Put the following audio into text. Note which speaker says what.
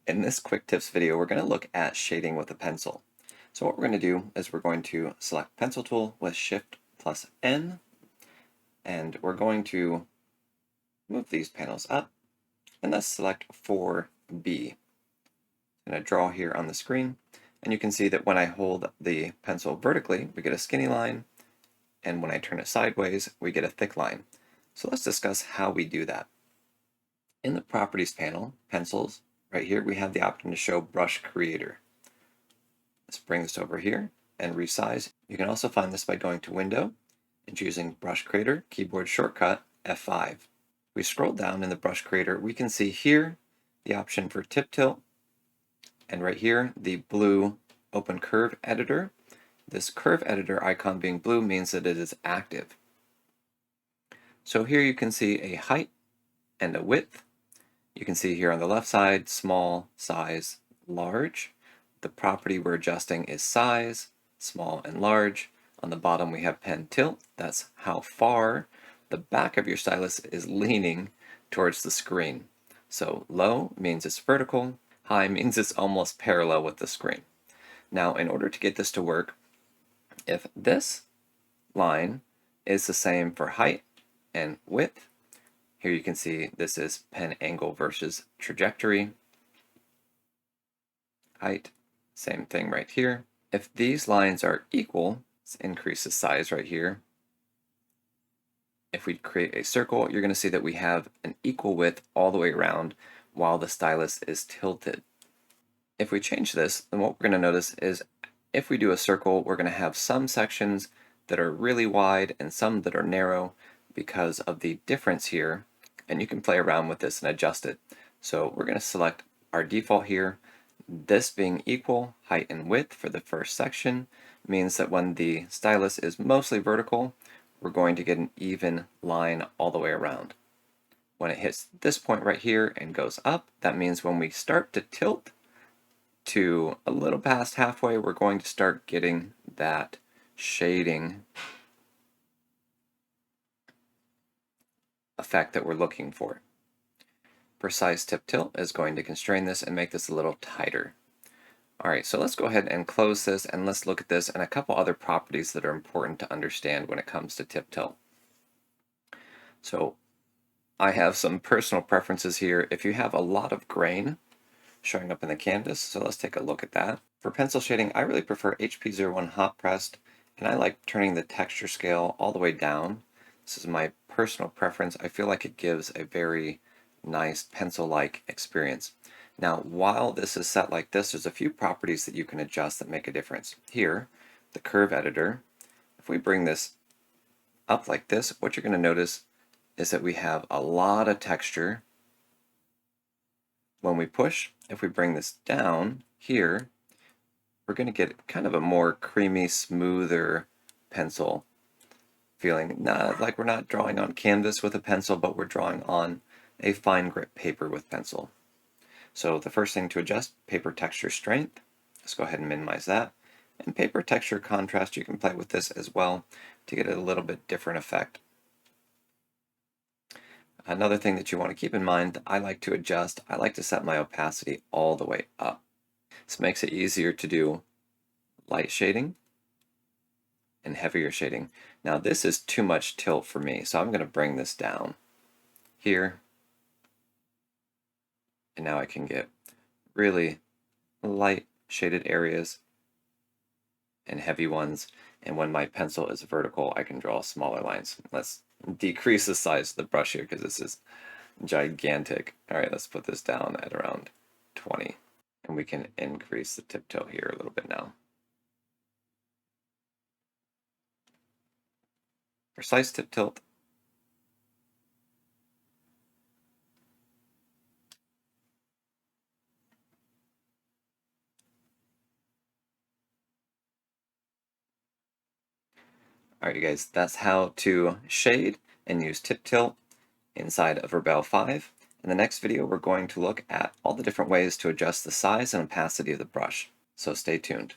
Speaker 1: In this quick tips video, we're going to look at shading with a pencil. So what we're going to do is we're going to select pencil tool with Shift plus N, and we're going to move these panels up, and let's select 4B. I'm going to draw here on the screen, and you can see that when I hold the pencil vertically, we get a skinny line, and when I turn it sideways, we get a thick line. So let's discuss how we do that. In the Properties panel, Pencils, right here, we have the option to show Brush Creator. Let's bring this over here and resize. You can also find this by going to Window and choosing Brush Creator, keyboard shortcut F5. If we scroll down in the Brush Creator, we can see here the option for Tip Tilt, and right here the blue Open Curve Editor. This curve editor icon being blue means that it is active. So here you can see a height and a width. You can see here on the left side, small, size, large. The property we're adjusting is size, small and large. On the bottom we have pen tilt. That's how far the back of your stylus is leaning towards the screen. So low means it's vertical, high means it's almost parallel with the screen. Now in order to get this to work, if this line is the same for height and width, here you can see this is pen angle versus trajectory. Height, same thing right here. If these lines are equal, let's increase the size right here. If we create a circle, you're going to see that we have an equal width all the way around while the stylus is tilted. If we change this, then what we're going to notice is if we do a circle, we're going to have some sections that are really wide and some that are narrow because of the difference here. And you can play around with this and adjust it. So we're going to select our default here. This being equal height and width for the first section means that when the stylus is mostly vertical, we're going to get an even line all the way around. When it hits this point right here and goes up, that means when we start to tilt to a little past halfway, we're going to start getting that shading effect that we're looking for. Precise tip tilt is going to constrain this and make this a little tighter. Alright, so let's go ahead and close this and let's look at this and a couple other properties that are important to understand when it comes to tip tilt. So I have some personal preferences here. If you have a lot of grain showing up in the canvas, so let's take a look at that. For pencil shading, I really prefer HP01 hot pressed, and I like turning the texture scale all the way down. This is my personal preference. I feel like it gives a very nice pencil-like experience. Now, while this is set like this, there's a few properties that you can adjust that make a difference. Here, the curve editor, if we bring this up like this, what you're going to notice is that we have a lot of texture. When we push, if we bring this down here, we're going to get kind of a more creamy, smoother pencil feeling. Not like we're not drawing on canvas with a pencil, but we're drawing on a fine grit paper with pencil. So the first thing to adjust, paper texture strength. Let's go ahead and minimize that. And paper texture contrast, you can play with this as well to get a little bit different effect. Another thing that you want to keep in mind that I like to adjust, I like to set my opacity all the way up. This makes it easier to do light shading and heavier shading. Now this is too much tilt for me, so I'm going to bring this down here. And now I can get really light shaded areas and heavy ones. And when my pencil is vertical, I can draw smaller lines. Let's decrease the size of the brush here because this is gigantic. All right, let's put this down at around 20. And we can increase the tip tilt here a little bit now. Precise tip tilt. Alright, you guys, that's how to shade and use tip tilt inside of Rebelle 5. In the next video, we're going to look at all the different ways to adjust the size and opacity of the brush. So stay tuned.